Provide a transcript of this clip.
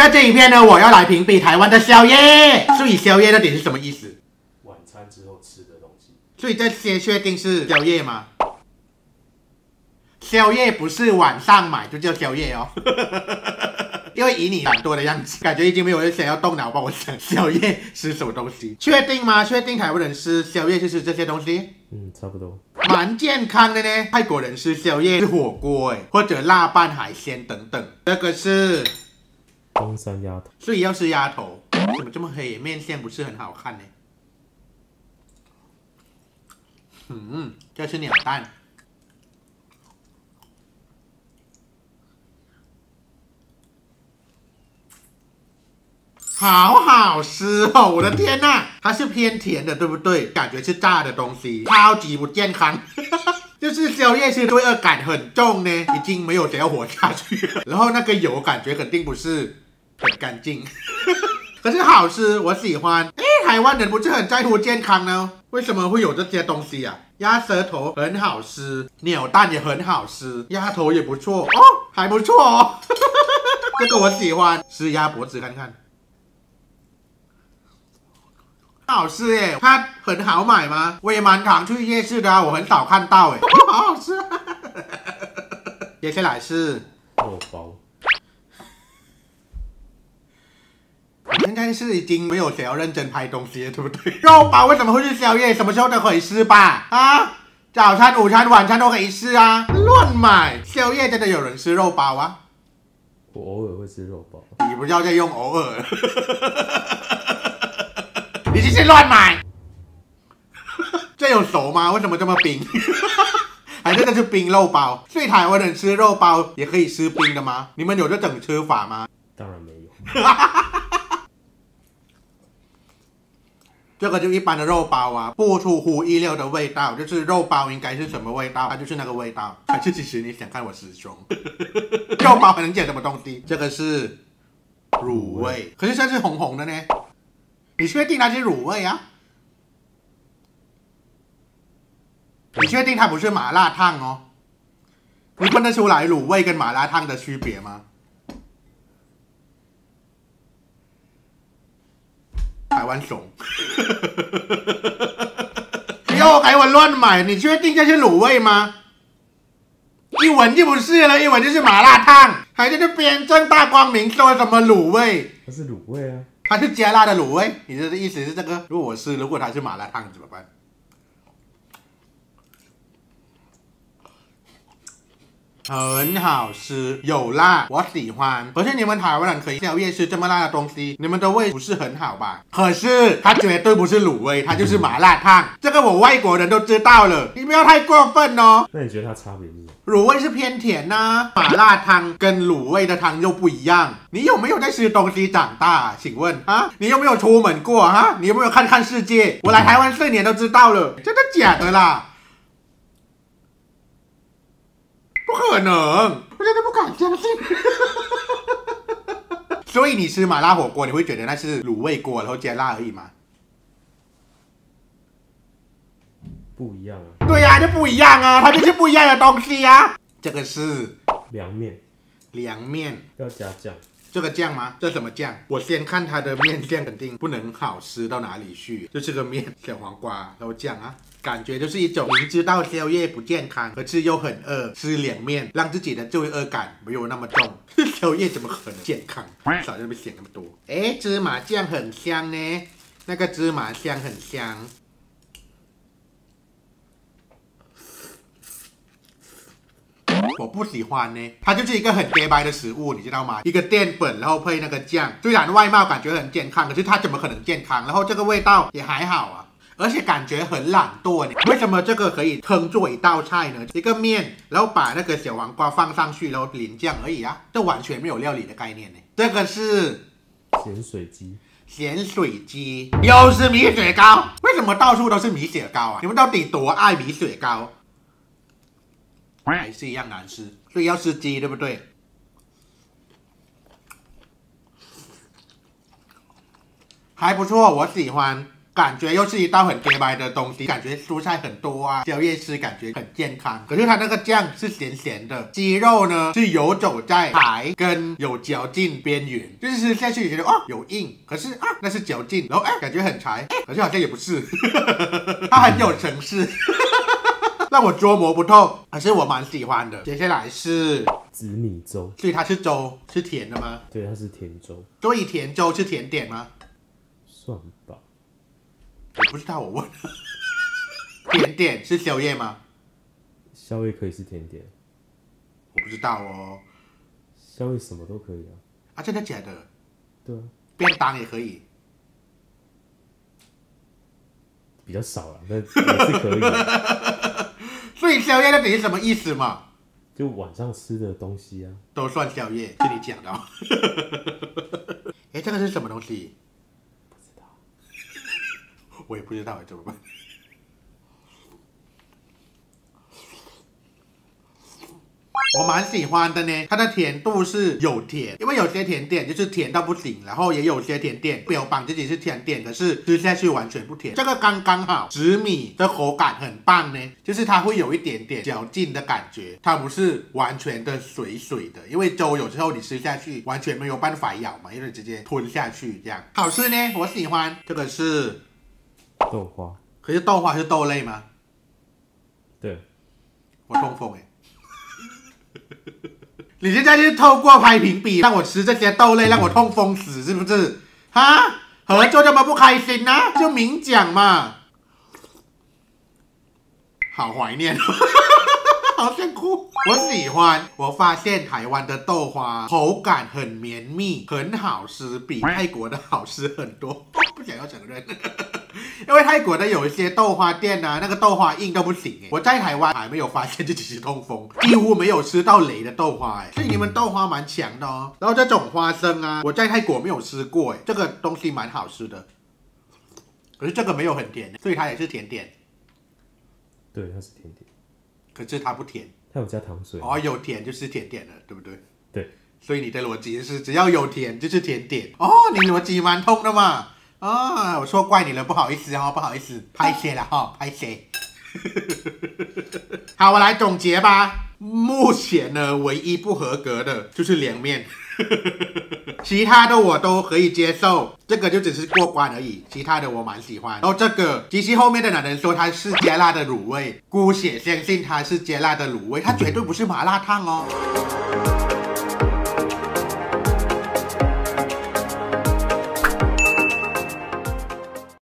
在这影片呢，我要来评比台湾的宵夜。所以宵夜到底是什么意思？晚餐之后吃的东西。所以这些确定是宵夜吗？宵夜不是晚上买就叫宵夜哦。因为以你懒惰的样子，感觉已经没有人想要动脑帮我想宵夜是什么东西。确定吗？确定台湾人吃宵夜就是这些东西？差不多。蛮健康的呢。泰国人吃宵夜是火锅或者辣拌海鲜等等。这个是东山鸭头，所以要吃鸭头。怎么这么黑？面线不是很好看呢？这是鸟蛋。好好吃哦！我的天呐，它是偏甜的，对不对？感觉是炸的东西，超级不健康。就是宵夜吃罪恶感很重呢，已经没有想要活下去了。然后那个油感觉肯定不是很干净，可是好吃，我喜欢。台湾人不是很在乎健康呢？为什么会有这些东西啊？鸭舌头很好吃，鸟蛋也很好吃，鸭头也不错哦，还不错哦。这个我喜欢，吃鸭脖子看看。好吃耶，它很好买吗？我也蛮常去夜市的啊，我很少看到哎，好好吃。接下来是肉包。你现在是已经没有想要认真拍东西了，对不对？肉包为什么会是宵夜？什么时候都可以吃吧？啊，早餐、午餐、晚餐都可以吃啊，乱买。宵夜真的有人吃肉包啊？我偶尔会吃肉包。你不要再用偶尔。你这是乱买，这有熟吗？为什么这么冰？还是这是冰肉包？所以台湾人吃肉包也可以吃冰的吗？你们有这种吃法吗？当然没有。这个就一般的肉包啊，不出乎意料的味道，就是肉包应该是什么味道，它就是那个味道。还是其实你想看我师兄？肉包还能讲什么东西？这个是卤味，可是这是红红的呢。你确定它是卤味啊？你确定它不是麻辣烫哦？你分得出来卤味跟麻辣烫的区别吗？台湾怂。又给我乱买，你确定这是卤味吗？一闻就不是了，一闻就是麻辣烫，还在这边正大光明说什么卤味？它是卤味啊。它是加辣的卤味，你的意思是这个？如果它是麻辣烫怎么办？很好吃，有辣，我喜欢。可是你们台湾人可以宵夜吃这么辣的东西，你们的胃不是很好吧？可是它绝对不是卤味，它就是麻辣烫，这个我外国人都知道了，你不要太过分哦。那你觉得它差别是什么？卤味是偏甜呐，麻辣汤跟卤味的汤又不一样。你有没有在吃东西长大？请问啊，你有没有出门过啊？你有没有看看世界？我来台湾4年都知道了，真的假的啦？不可能，我真的不敢相信。所以你吃麻辣火锅，你会觉得那是卤味锅，然后加辣而已吗？不一样啊。对呀，就不一样啊，它就是不一样的东西啊。这个是凉面。凉面要加酱。这个酱吗？这什么酱？我先看它的面酱，肯定不能好吃到哪里去。就是个面，小黄瓜，然后酱啊，感觉就是一种明知道宵夜不健康，可是又很饿，吃凉面让自己的罪恶感没有那么重。宵夜怎么可能健康？少在那边想那么多。芝麻酱很香呢，那个芝麻香很香。我不喜欢呢，它就是一个很洁白的食物，你知道吗？一个淀粉，然后配那个酱，虽然外貌感觉很健康，可是它怎么可能健康？然后这个味道也还好啊，而且感觉很懒惰呢。为什么这个可以称作一道菜呢？一个面，然后把那个小黄瓜放上去，然后淋酱而已啊，这完全没有料理的概念呢。这个是咸水鸡。咸水鸡，又是米雪糕，为什么到处都是米雪糕啊？你们到底多爱米雪糕？还是一样难吃，所以要吃鸡，对不对？还不错，我喜欢。感觉又是一道很 gay 白的东西，感觉蔬菜很多啊，宵夜吃感觉很健康。可是它那个酱是咸咸的，鸡肉呢是游走在柴跟有嚼劲边缘，就是吃下去觉得哦有硬，可是啊那是嚼劲，然后感觉很柴，可是好像也不是，它很有层次。让我捉摸不透，可是我蛮喜欢的。接下来是紫米粥，所以它是粥，是甜的吗？对，它是甜粥，所以甜粥是甜点吗？算吧。我不知道，我问。甜点是宵夜吗？宵夜可以是甜点，我不知道哦。宵夜什么都可以啊。啊，真的假的？对啊，便当也可以。比较少啦，但也是可以的。所以宵夜到底是什么意思嘛？就晚上吃的东西啊，都算宵夜，是你讲的哦。这个是什么东西？不知道。我也不知道，怎么办？我蛮喜欢的呢，它的甜度是有甜，因为有些甜点就是甜到不行，然后也有些甜点标榜自己是甜点，可是吃下去完全不甜。这个刚刚好，紫米的口感很棒呢，就是它会有一点点嚼劲的感觉，它不是完全的水水的，因为粥有时候你吃下去完全没有办法咬嘛，因为直接吞下去这样。好吃呢，我喜欢。这个是豆花，可是豆花是豆类吗？对，我痛风你现在就是透过拍评比让我吃这些豆类，让我痛风死是不是？哈，合作这么不开心呢、就明讲嘛。好怀念，好想哭。我喜欢，我发现台湾的豆花口感很绵密，很好吃，比泰国的好吃很多。不想要承认。因为泰国的有一些豆花店啊，那个豆花硬到不行我在台湾还没有发现自己是痛风，几乎没有吃到雷的豆花所以你们豆花蛮强的哦。然后这种花生啊，我在泰国没有吃过这个东西蛮好吃的，可是这个没有很甜，所以它也是甜点。对，它是甜点，可是它不甜，它有加糖水。哦，有甜就是甜点了，对不对？对，所以你的逻辑是只要有甜就是甜点哦，你逻辑蛮通的嘛。啊、我错怪你了，不好意思哦，不好意思，拍谢了哈，拍谢。好，我来总结吧。目前呢，唯一不合格的就是凉面，其他的我都可以接受，这个就只是过关而已。其他的我蛮喜欢。然后这个机器后面的男人说它是加辣的卤味，姑且相信它是加辣的卤味，它绝对不是麻辣烫哦。